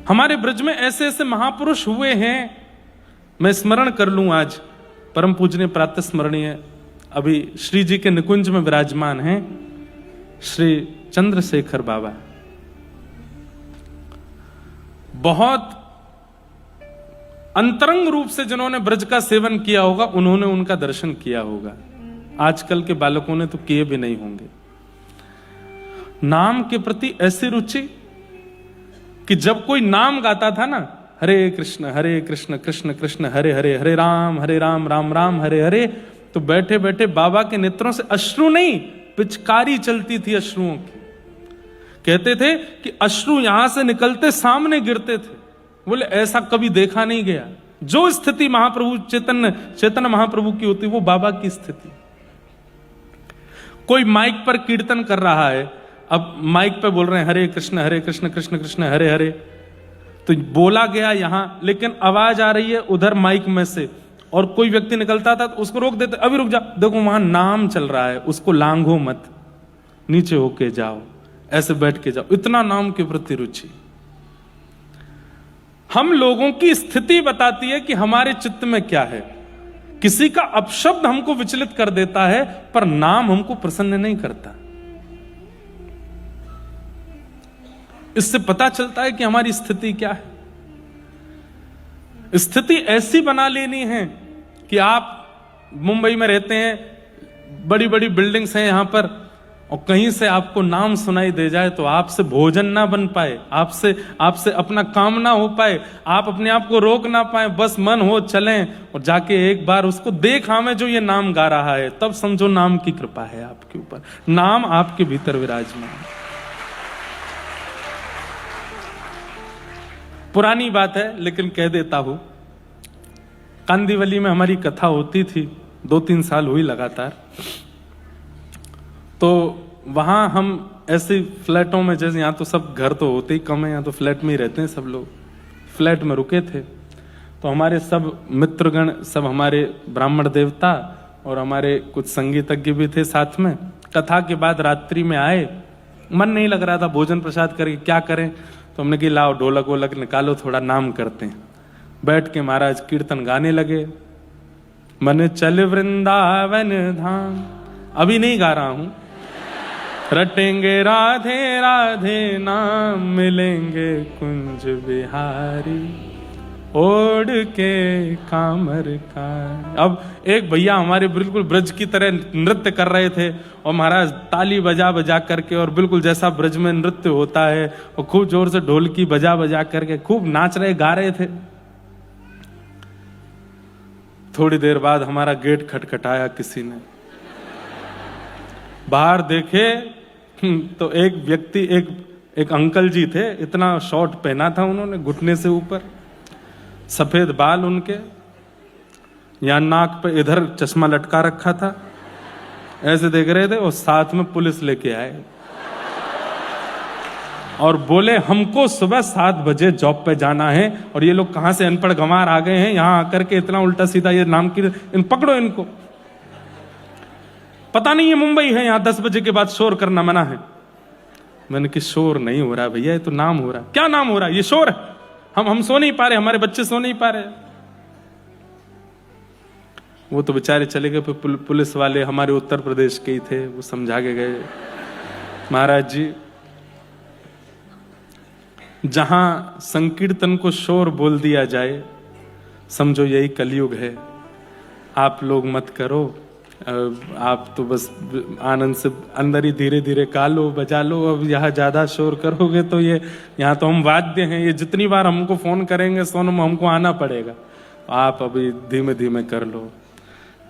हमारे ब्रज में ऐसे ऐसे महापुरुष हुए हैं, मैं स्मरण कर लूं आज। परम पूजनीय प्रातः स्मरणीय अभी श्री जी के निकुंज में विराजमान हैं श्री चंद्रशेखर बाबा। बहुत अंतरंग रूप से जिन्होंने ब्रज का सेवन किया होगा, उन्होंने उनका दर्शन किया होगा। आजकल के बालकों ने तो किए भी नहीं होंगे। नाम के प्रति ऐसी रुचि कि जब कोई नाम गाता था ना, हरे कृष्ण कृष्ण कृष्ण हरे हरे, हरे राम राम राम हरे हरे, तो बैठे बैठे बाबा के नेत्रों से अश्रु नहीं, पिचकारी चलती थी अश्रुओं की। कहते थे कि अश्रु यहां से निकलते सामने गिरते थे। बोले ऐसा कभी देखा नहीं गया। जो स्थिति महाप्रभु चैतन्य महाप्रभु की होती, वो बाबा की स्थिति। कोई माइक पर कीर्तन कर रहा है, अब माइक पे बोल रहे हैं हरे कृष्ण कृष्ण कृष्ण हरे हरे, तो बोला गया यहां, लेकिन आवाज आ रही है उधर माइक में से, और कोई व्यक्ति निकलता था तो उसको रोक देते, अभी रुक जा, देखो वहां नाम चल रहा है, उसको लांघो मत, नीचे होके जाओ, ऐसे बैठ के जाओ। इतना नाम के प्रति रुचि। हम लोगों की स्थिति बताती है कि हमारे चित्त में क्या है। किसी का अपशब्द हमको विचलित कर देता है, पर नाम हमको प्रसन्न नहीं करता। इससे पता चलता है कि हमारी स्थिति क्या है। स्थिति ऐसी बना लेनी है कि आप मुंबई में रहते हैं, बड़ी बड़ी बिल्डिंग्स हैं यहां पर, और कहीं से आपको नाम सुनाई दे जाए तो आपसे भोजन ना बन पाए, आपसे अपना काम ना हो पाए, आप अपने आप को रोक ना पाए, बस मन हो चलें और जाके एक बार उसको देख हमें जो ये नाम गा रहा है, तब समझो नाम की कृपा है आपके ऊपर, नाम आपके भीतर विराजमान है। पुरानी बात है लेकिन कह देता हूं, कांदीवली में हमारी कथा होती थी, 2-3 साल हुई लगातार। तो वहां हम ऐसे फ्लैटों में, जैसे यहाँ तो सब घर तो होते ही कम है, यहाँ तो फ्लैट में ही रहते हैं सब लोग, फ्लैट में रुके थे। तो हमारे सब मित्रगण, सब हमारे ब्राह्मण देवता और हमारे कुछ संगीतज्ञ भी थे साथ में। कथा के बाद रात्रि में आए, मन नहीं लग रहा था भोजन प्रसाद करके, क्या करें, तो हमने कि लाओ ढोलक वोलक निकालो, थोड़ा नाम करते हैं। बैठ के महाराज कीर्तन गाने लगे, मन चल वृंदावन धाम, अभी नहीं गा रहा हूं, रटेंगे राधे राधे नाम, मिलेंगे कुंज बिहारी, ओढ़ के कामर का। अब एक भैया हमारे बिल्कुल ब्रज की तरह नृत्य कर रहे थे, और महाराज ताली बजा बजा करके, और बिल्कुल जैसा ब्रज में नृत्य होता है, और खूब जोर से ढोलकी बजा बजा करके खूब नाच रहे, गा रहे थे। थोड़ी देर बाद हमारा गेट खटखटाया किसी ने, बाहर देखे तो एक व्यक्ति, एक अंकल जी थे, इतना शॉर्ट पहना था उन्होंने घुटने से ऊपर, सफेद बाल उनके, यहां नाक पे इधर चश्मा लटका रखा था, ऐसे देख रहे थे, और साथ में पुलिस लेके आए और बोले हमको सुबह 7 बजे जॉब पे जाना है, और ये लोग कहां से अनपढ़ गंवार आ गए हैं यहां आकर के इतना उल्टा सीधा ये नाम की, पकड़ो इनको। पता नहीं ये मुंबई है, यहां 10 बजे के बाद शोर करना मना है। मैंने कि शोर नहीं हो रहा भैया, ये तो नाम हो रहा। क्या नाम हो रहा है? ये शोर है, हम सो नहीं पा रहे, हमारे बच्चे सो नहीं पा रहे। वो तो बेचारे चले गए, पुलिस वाले हमारे उत्तर प्रदेश के ही थे, वो समझा के गए महाराज जी जहां संकीर्तन को शोर बोल दिया जाए, समझो यही कलयुग है। आप लोग मत करो, आप तो बस आनंद से अंदर ही धीरे धीरे गा लो, बजा लो। अब यहाँ ज्यादा शोर करोगे तो ये यहाँ तो हम वाद्य हैं, ये जितनी बार हमको फोन करेंगे सोनम हमको आना पड़ेगा, आप अभी धीमे धीमे कर लो।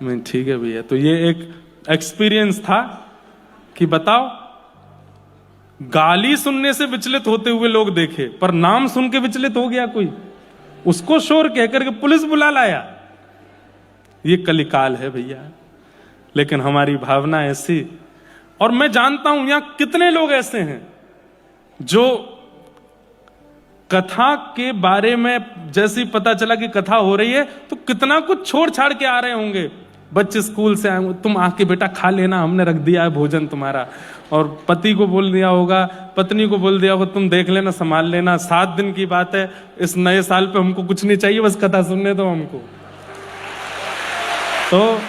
मैं ठीक है भैया। तो ये एक एक्सपीरियंस था कि बताओ, गाली सुनने से विचलित होते हुए लोग देखे, पर नाम सुन के विचलित हो गया कोई, उसको शोर कहकर के पुलिस बुला लाया। ये कलिकाल है भैया। लेकिन हमारी भावना ऐसी, और मैं जानता हूं यहां कितने लोग ऐसे हैं जो कथा के बारे में जैसे ही पता चला कि कथा हो रही है तो कितना कुछ छोड़ छाड़ के आ रहे होंगे। बच्चे स्कूल से आए, तुम आके बेटा खा लेना, हमने रख दिया है भोजन तुम्हारा। और पति को बोल दिया होगा, पत्नी को बोल दिया होगा, तुम देख लेना, संभाल लेना, 7 दिन की बात है, इस नए साल पे हमको कुछ नहीं चाहिए, बस कथा सुनने दो हमको। तो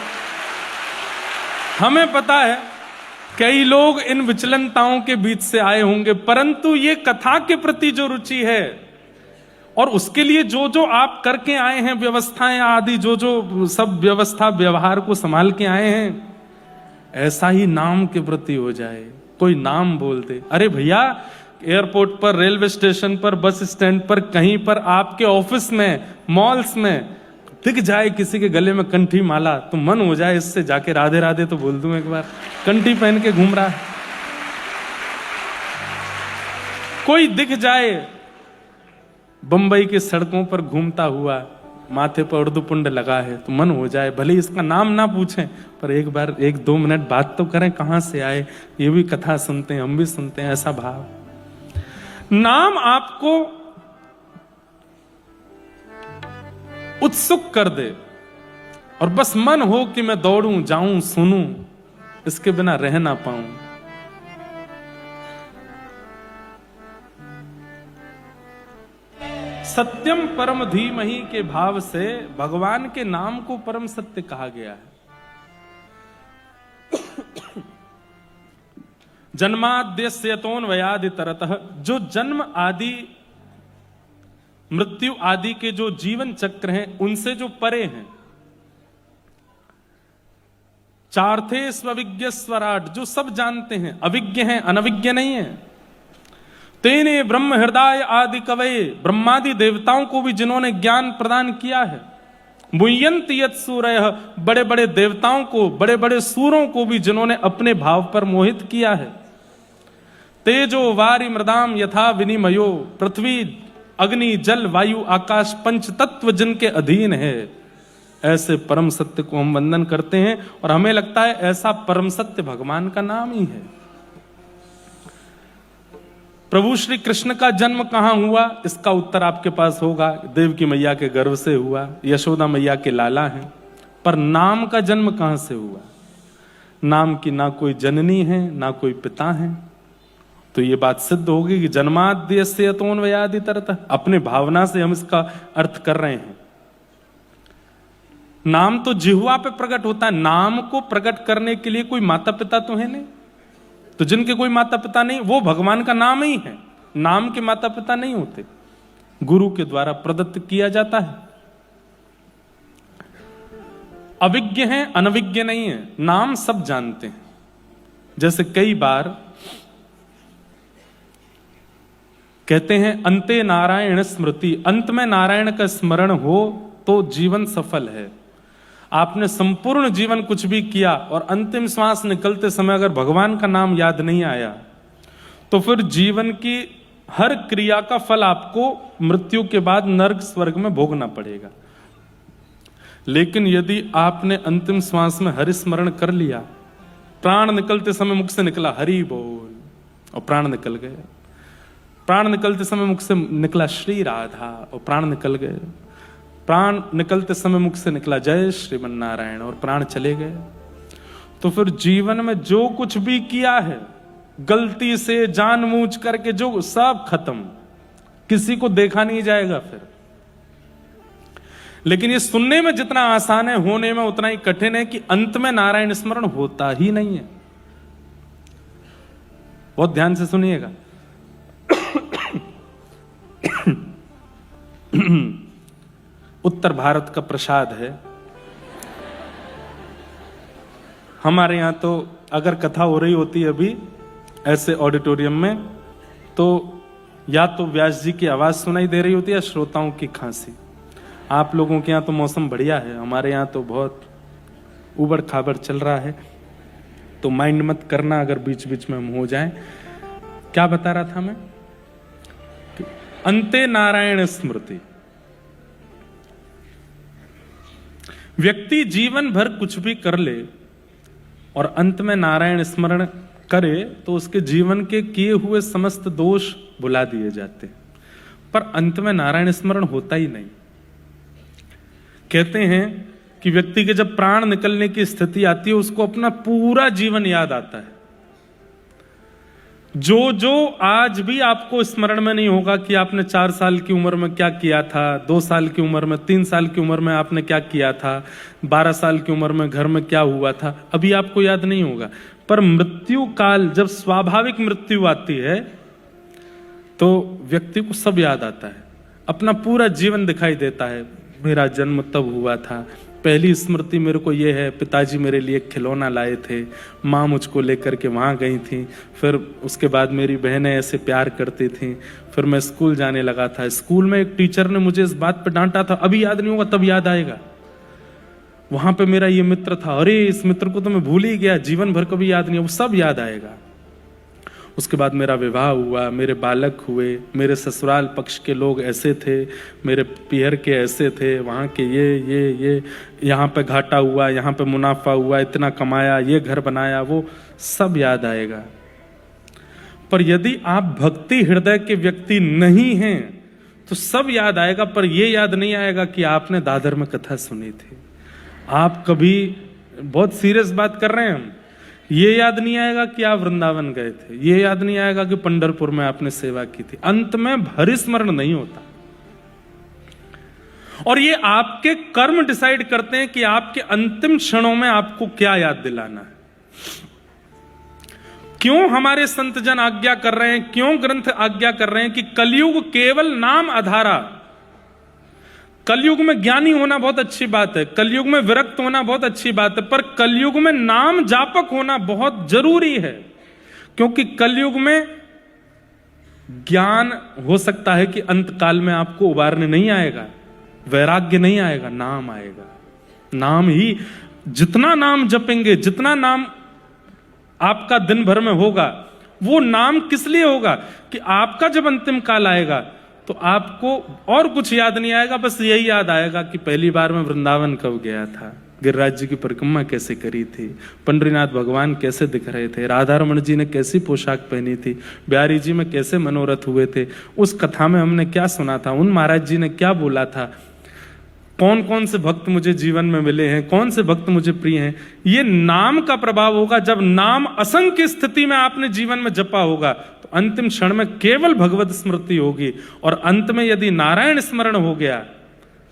हमें पता है कई लोग इन विचलनताओं के बीच से आए होंगे, परंतु ये कथा के प्रति जो रुचि है और उसके लिए जो जो आप करके आए हैं, व्यवस्थाएं आदि, जो जो सब व्यवस्था व्यवहार को संभाल के आए हैं, ऐसा ही नाम के प्रति हो जाए। कोई नाम बोल दे, अरे भैया एयरपोर्ट पर, रेलवे स्टेशन पर, बस स्टैंड पर, कहीं पर, आपके ऑफिस में, मॉल्स में दिख जाए किसी के गले में कंठी माला, तो मन हो जाए इससे जाके राधे राधे तो बोल दूं एक बार। कंठी पहन के घूम रहा है, कोई दिख जाए बंबई की सड़कों पर घूमता हुआ, माथे पर उर्दुपुंड लगा है, तो मन हो जाए, भले इसका नाम ना पूछें पर एक बार 1-2 मिनट बात तो करें, कहां से आए, ये भी कथा सुनते हैं, हम भी सुनते हैं, ऐसा भाव। नाम आपको उत्सुक कर दे और बस मन हो कि मैं दौड़ूं, जाऊं, सुनूं, इसके बिना रह ना पाऊं। सत्यम परम धीमहि के भाव से भगवान के नाम को परम सत्य कहा गया है। जन्माद्यस्य यतोऽन्वयादि तरतः, जो जन्म आदि मृत्यु आदि के जो जीवन चक्र हैं उनसे जो परे हैं। चार्थे स्वविज्ञ स्वराट, जो सब जानते हैं, अविज्ञ हैं, अनविज्ञ नहीं है। तेने ब्रह्म हृदय आदि कवये, ब्रह्मादि देवताओं को भी जिन्होंने ज्ञान प्रदान किया है। मुह्यन्त यत् सूरयः, बड़े बड़े देवताओं को, बड़े बड़े सूरों को भी जिन्होंने अपने भाव पर मोहित किया है। तेजो वारि मृदाम यथा विनिमयो, पृथ्वी अग्नि जल वायु आकाश पंच तत्व जिनके अधीन है, ऐसे परम सत्य को हम वंदन करते हैं। और हमें लगता है ऐसा परम सत्य भगवान का नाम ही है। प्रभु श्री कृष्ण का जन्म कहां हुआ, इसका उत्तर आपके पास होगा। देवकी मैया के गर्भ से हुआ, यशोदा मैया के लाला हैं। पर नाम का जन्म कहां से हुआ? नाम की ना कोई जननी है, ना कोई पिता है। तो ये बात सिद्ध होगी कि जन्माद्यस्य यतोऽन्वयादि तरतः, अपने भावना से हम इसका अर्थ कर रहे हैं। नाम तो जिह्वा पे प्रकट होता है, नाम को प्रकट करने के लिए कोई माता पिता तो है नहीं। तो जिनके कोई माता पिता नहीं, वो भगवान का नाम ही है। नाम के माता पिता नहीं होते, गुरु के द्वारा प्रदत्त किया जाता है। अविज्ञ है, अनविज्ञ नहीं है, नाम सब जानते हैं। जैसे कई बार कहते हैं अंते नारायण स्मृति, अंत में नारायण का स्मरण हो तो जीवन सफल है। आपने संपूर्ण जीवन कुछ भी किया और अंतिम श्वास निकलते समय अगर भगवान का नाम याद नहीं आया तो फिर जीवन की हर क्रिया का फल आपको मृत्यु के बाद नरक स्वर्ग में भोगना पड़ेगा। लेकिन यदि आपने अंतिम श्वास में हरि स्मरण कर लिया, प्राण निकलते समय मुख से निकला हरि बोल और प्राण निकल गए, प्राण निकलते समय मुख से निकला श्री राधा और प्राण निकल गए, प्राण निकलते समय मुख से निकला जय श्रीमन नारायण और प्राण चले गए, तो फिर जीवन में जो कुछ भी किया है गलती से जानबूझ करके, जो सब खत्म, किसी को देखा नहीं जाएगा फिर। लेकिन ये सुनने में जितना आसान है, होने में उतना ही कठिन है कि अंत में नारायण स्मरण होता ही नहीं है। बहुत ध्यान से सुनिएगा। उत्तर भारत का प्रसाद है। हमारे यहाँ तो अगर कथा हो रही होती है अभी ऐसे ऑडिटोरियम में, तो या तो व्यास जी की आवाज सुनाई दे रही होती है या श्रोताओं की खांसी। आप लोगों के यहाँ तो मौसम बढ़िया है, हमारे यहाँ तो बहुत उबड़ खाबड़ चल रहा है, तो माइंड मत करना अगर बीच बीच में हम हो जाएं। क्या बता रहा था मैं? अंते नारायण स्मृति। व्यक्ति जीवन भर कुछ भी कर ले और अंत में नारायण स्मरण करे तो उसके जीवन के किए हुए समस्त दोष भुला दिए जाते, पर अंत में नारायण स्मरण होता ही नहीं। कहते हैं कि व्यक्ति के जब प्राण निकलने की स्थिति आती है उसको अपना पूरा जीवन याद आता है। जो जो आज भी आपको स्मरण में नहीं होगा कि आपने 4 साल की उम्र में क्या किया था, 2 साल की उम्र में, 3 साल की उम्र में आपने क्या किया था, 12 साल की उम्र में घर में क्या हुआ था, अभी आपको याद नहीं होगा। पर मृत्यु काल जब स्वाभाविक मृत्यु आती है तो व्यक्ति को सब याद आता है, अपना पूरा जीवन दिखाई देता है। मेरा जन्म तब हुआ था, पहली स्मृति मेरे को ये है, पिताजी मेरे लिए खिलौना लाए थे, माँ मुझको लेकर के वहाँ गई थी, फिर उसके बाद मेरी बहनें ऐसे प्यार करती थी, फिर मैं स्कूल जाने लगा था, स्कूल में एक टीचर ने मुझे इस बात पे डांटा था, अभी याद नहीं होगा तब याद आएगा। वहां पे मेरा ये मित्र था, अरे इस मित्र को तो मैं भूल ही गया, जीवन भर कभी याद नहीं, वो सब याद आएगा। उसके बाद मेरा विवाह हुआ, मेरे बालक हुए, मेरे ससुराल पक्ष के लोग ऐसे थे, मेरे पियर के ऐसे थे, वहाँ के ये यहाँ पे घाटा हुआ, यहाँ पे मुनाफा हुआ, इतना कमाया, ये घर बनाया, वो सब याद आएगा। पर यदि आप भक्ति हृदय के व्यक्ति नहीं हैं तो सब याद आएगा, पर ये याद नहीं आएगा कि आपने दादर में कथा सुनी थी। आप कभी, बहुत सीरियस बात कर रहे हैं हम, ये याद नहीं आएगा कि आप वृंदावन गए थे, ये याद नहीं आएगा कि पंढरपुर में आपने सेवा की थी। अंत में भरी स्मरण नहीं होता। और ये आपके कर्म डिसाइड करते हैं कि आपके अंतिम क्षणों में आपको क्या याद दिलाना है। क्यों हमारे संत जन आज्ञा कर रहे हैं, क्यों ग्रंथ आज्ञा कर रहे हैं कि कलयुग केवल नाम आधारा। कलयुग में ज्ञानी होना बहुत अच्छी बात है, कलयुग में विरक्त होना बहुत अच्छी बात है, पर कलयुग में नाम जापक होना बहुत जरूरी है। क्योंकि कलयुग में ज्ञान हो सकता है कि अंत काल में आपको उबारने नहीं आएगा, वैराग्य नहीं आएगा, नाम आएगा। नाम ही, जितना नाम जपेंगे, जितना नाम आपका दिन भर में होगा, वो नाम किस लिए होगा कि आपका जब अंतिम काल आएगा तो आपको और कुछ याद नहीं आएगा, बस यही याद आएगा कि पहली बार मैं वृंदावन कब गया था, गिरिराज जी की परिक्रमा कैसे करी थी, पंडरीनाथ भगवान कैसे दिख रहे थे, राधा रमण जी ने कैसी पोशाक पहनी थी, बिहारी जी में कैसे मनोरथ हुए थे, उस कथा में हमने क्या सुना था, उन महाराज जी ने क्या बोला था, कौन कौन से भक्त मुझे जीवन में मिले हैं, कौन से भक्त मुझे प्रिय हैं। ये नाम का प्रभाव होगा। जब नाम असंख्य स्थिति में आपने जीवन में जपा होगा तो अंतिम क्षण में केवल भगवत स्मृति होगी, और अंत में यदि नारायण स्मरण हो गया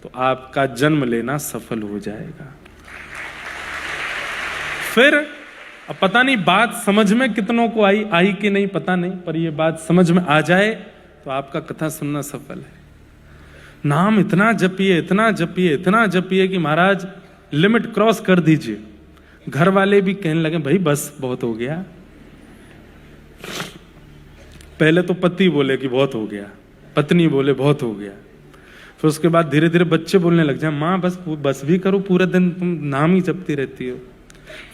तो आपका जन्म लेना सफल हो जाएगा। फिर अब पता नहीं बात समझ में कितनों को आई कि नहीं पता नहीं, पर ये बात समझ में आ जाए तो आपका कथा सुनना सफल है। नाम इतना जपिए, इतना जपिए, इतना जपिए कि महाराज लिमिट क्रॉस कर दीजिए। घर वाले भी कहने लगे भाई बस बहुत हो गया। पहले तो पति बोले कि बहुत हो गया, पत्नी बोले बहुत हो गया, फिर उसके बाद धीरे धीरे बच्चे बोलने लग जाए माँ बस भी करो, पूरे दिन तुम नाम ही जपती रहती हो।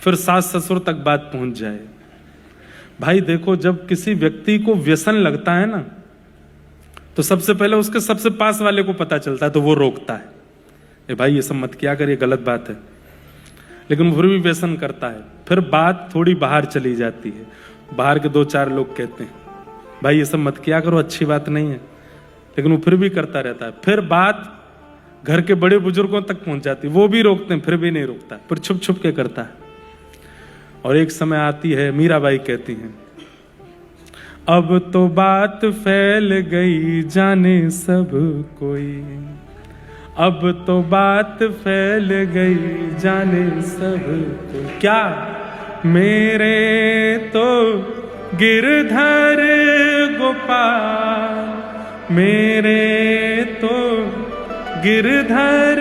फिर सास ससुर तक बात पहुंच जाए। भाई देखो, जब किसी व्यक्ति को व्यसन लगता है ना तो सबसे पहले उसके सबसे पास वाले को पता चलता है, तो वो रोकता है, ए भाई ये सब मत किया कर, ये गलत बात है। लेकिन फिर भी व्यसन करता है। फिर बात थोड़ी बाहर चली जाती है, बाहर के 2-4 लोग कहते हैं भाई ये सब मत किया करो, अच्छी बात नहीं है, लेकिन वो फिर भी करता रहता है। फिर बात घर के बड़े बुजुर्गों तक पहुंच जाती है, वो भी रोकते हैं, फिर भी नहीं रोकता, फिर छुप छुप के करता है। और एक समय आती है, मीराबाई कहती हैं अब तो बात फैल गई जाने सब कोई, अब तो बात फैल गई जाने सब कोई। क्या? मेरे तो गिरधर गोपाल, मेरे तो गिरधर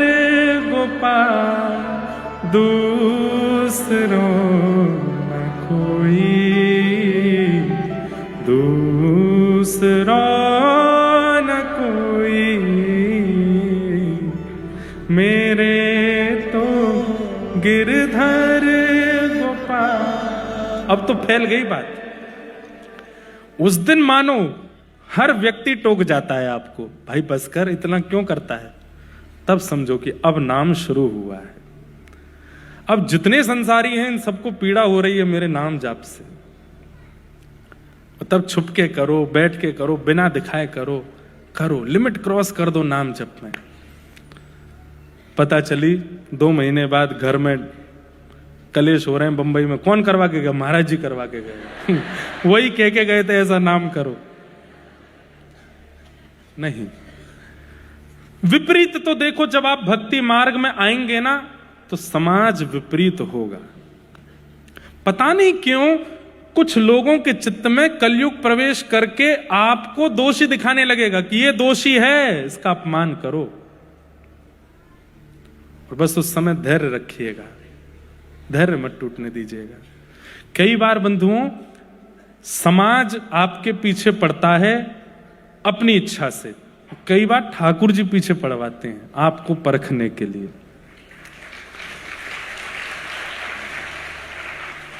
गोपाल दूसरों न कोई, दूसरा न कोई, मेरे तो गिरधर गोपाल। अब तो फैल गई बात। उस दिन मानो हर व्यक्ति टोक जाता है आपको, भाई बस कर, इतना क्यों करता है। तब समझो कि अब नाम शुरू हुआ है। अब जितने संसारी हैं इन सबको पीड़ा हो रही है मेरे नाम जाप से। तब छुप के करो, बैठ के करो, बिना दिखाए करो, करो, लिमिट क्रॉस कर दो नाम जप में। पता चली 2 महीने बाद घर में कलेश हो रहे हैं बंबई में। कौन करवा के गया? महाराज जी करवा के गए। वही कह के गए थे ऐसा नाम करो। नहीं, विपरीत तो देखो, जब आप भक्ति मार्ग में आएंगे ना तो समाज विपरीत होगा। पता नहीं क्यों कुछ लोगों के चित्त में कलयुग प्रवेश करके आपको दोषी दिखाने लगेगा कि ये दोषी है, इसका अपमान करो। और बस उस समय धैर्य रखिएगा, धैर्य मत टूटने दीजिएगा। कई बार बंधुओं, समाज आपके पीछे पड़ता है अपनी इच्छा से, कई बार ठाकुर जी पीछे पड़वाते हैं आपको परखने के लिए।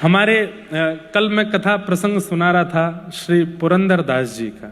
हमारे कल मैं कथा प्रसंग सुना रहा था श्री पुरंदर दास जी का।